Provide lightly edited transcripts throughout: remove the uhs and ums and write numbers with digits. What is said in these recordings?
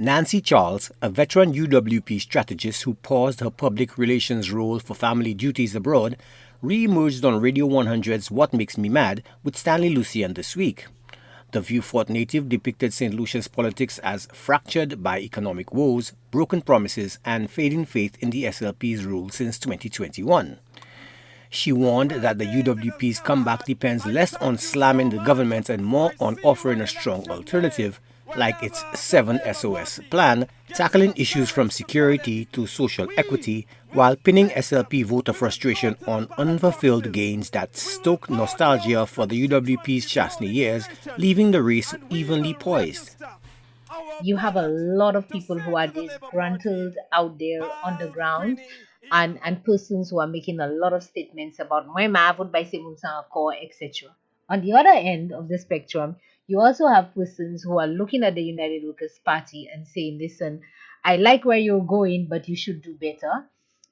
Nancy Charles, a veteran UWP strategist who paused her public relations role for family duties abroad, re-emerged on Radio 100's What Makes Me Mad with Stanley Lucian this week. The View Fort native depicted St. Lucia's politics as fractured by economic woes, broken promises, and fading faith in the SLP's rule since 2021. She warned that the UWP's comeback depends less on slamming the government and more on offering a strong alternative, like its 7 SOS plan, tackling issues from security to social equity, while pinning SLP voter frustration on unfulfilled gains that stoke nostalgia for the UWP's Chastney years, leaving the race evenly poised. You have a lot of people who are disgruntled out there on the ground, and persons who are making a lot of statements about my vote by Semunsa, etc. On the other end of the spectrum, you also have persons who are looking at the United Workers' Party and saying, listen, I like where you're going, but you should do better.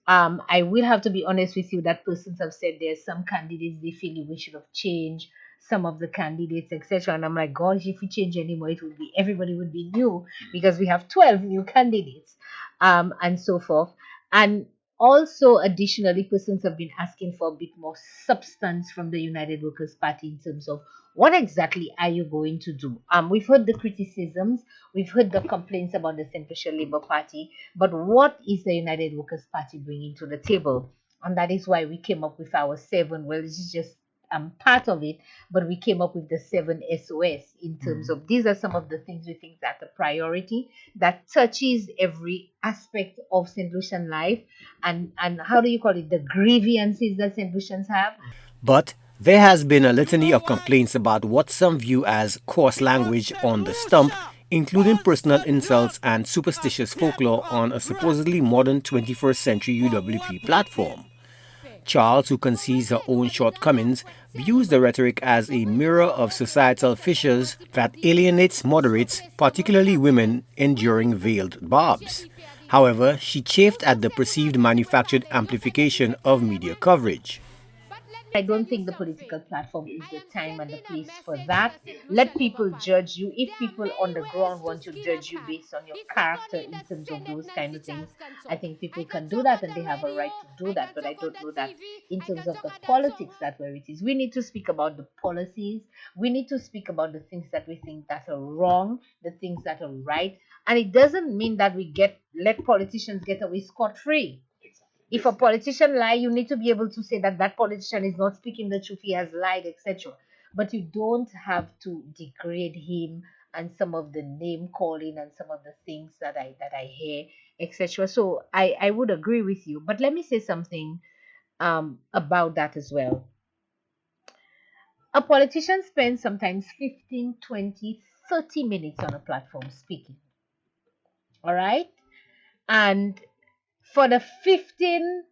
I will have to be honest with you that persons have said there's some candidates they feel we should have changed some of the candidates, etc. And I'm like, gosh, if we change anymore, it would be everybody would be new because we have 12 new candidates, and so forth. And also, additionally, persons have been asking for a bit more substance from the United Workers' Party in terms of what exactly are you going to do? We've heard the criticisms, we've heard the complaints about the Saint Lucia Labour Party, but what is the United Workers' Party bringing to the table? And that is why we came up with our 7. Well, this is just part of it, but we came up with the 7 SOS in terms of these are some of the things we think that a priority that touches every aspect of St. Lucian life, and how do you call it, the grievances that St. Lucians have. But there has been a litany of complaints about what some view as coarse language on the stump, including personal insults and superstitious folklore on a supposedly modern 21st century UWP platform. Charles, who concedes her own shortcomings, views the rhetoric as a mirror of societal fissures that alienates moderates, particularly women, enduring veiled barbs. However, she chafed at the perceived manufactured amplification of media coverage. I don't think the political platform is the time and the place for that. Let people judge you. If people on the ground want to judge you based on your character in terms of those kind of things, I think people can do that and they have a right to do that. But I don't know that in terms of the politics that where it is. We need to speak about the policies. We need to speak about the things that we think that are wrong, the things that are right. And it doesn't mean that we let politicians get away scot-free. If a politician lie, you need to be able to say that that politician is not speaking the truth, he has lied, etc. But you don't have to degrade him and some of the name calling and some of the things that I hear, etc. So I would agree with you. But let me say something about that as well. A politician spends sometimes 15, 20, 30 minutes on a platform speaking. All right? And for the 15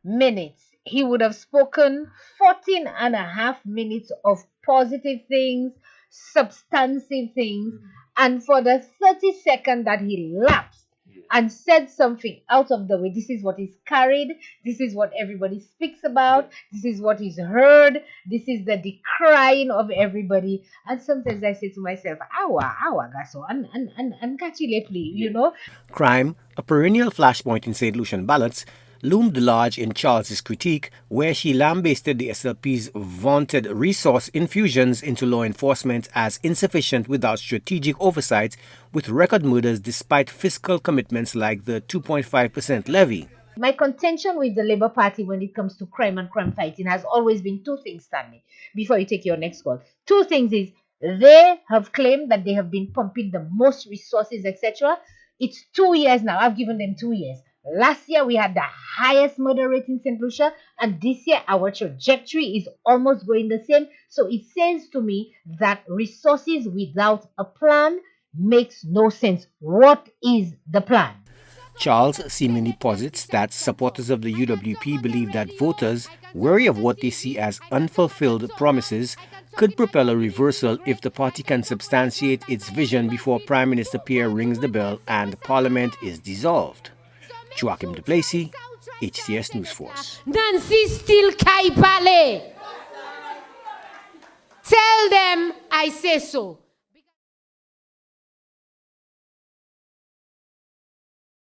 minutes, he would have spoken 14 and a half minutes of positive things, substantive things. And for the 30-second that he lapsed and said something out of the way, this is what is carried, this is what everybody speaks about, this is what is heard, this is the decrying of everybody. And sometimes I say to myself, awa, gaso, and kachile, please, you know. Crime, a perennial flashpoint in St. Lucian ballots, loomed large in Charles's critique, where she lambasted the SLP's vaunted resource infusions into law enforcement as insufficient without strategic oversight, with record murders despite fiscal commitments like the 2.5% levy. My contention with the Labour Party when it comes to crime and crime fighting has always been 2 things, Stanley, before you take your next call. 2 things is they have claimed that they have been pumping the most resources, etc. It's 2 years now. I've given them 2 years. Last year, we had the highest murder rate in St. Lucia, and this year, our trajectory is almost going the same. So it says to me that resources without a plan makes no sense. What is the plan? Charles seemingly posits that supporters of the UWP believe that voters, wary of what they see as unfulfilled promises, could propel a reversal if the party can substantiate its vision before Prime Minister Pierre rings the bell and Parliament is dissolved. Joachim de Plessis, HTS News Force. Nancy still Kaipale. Tell them I say so.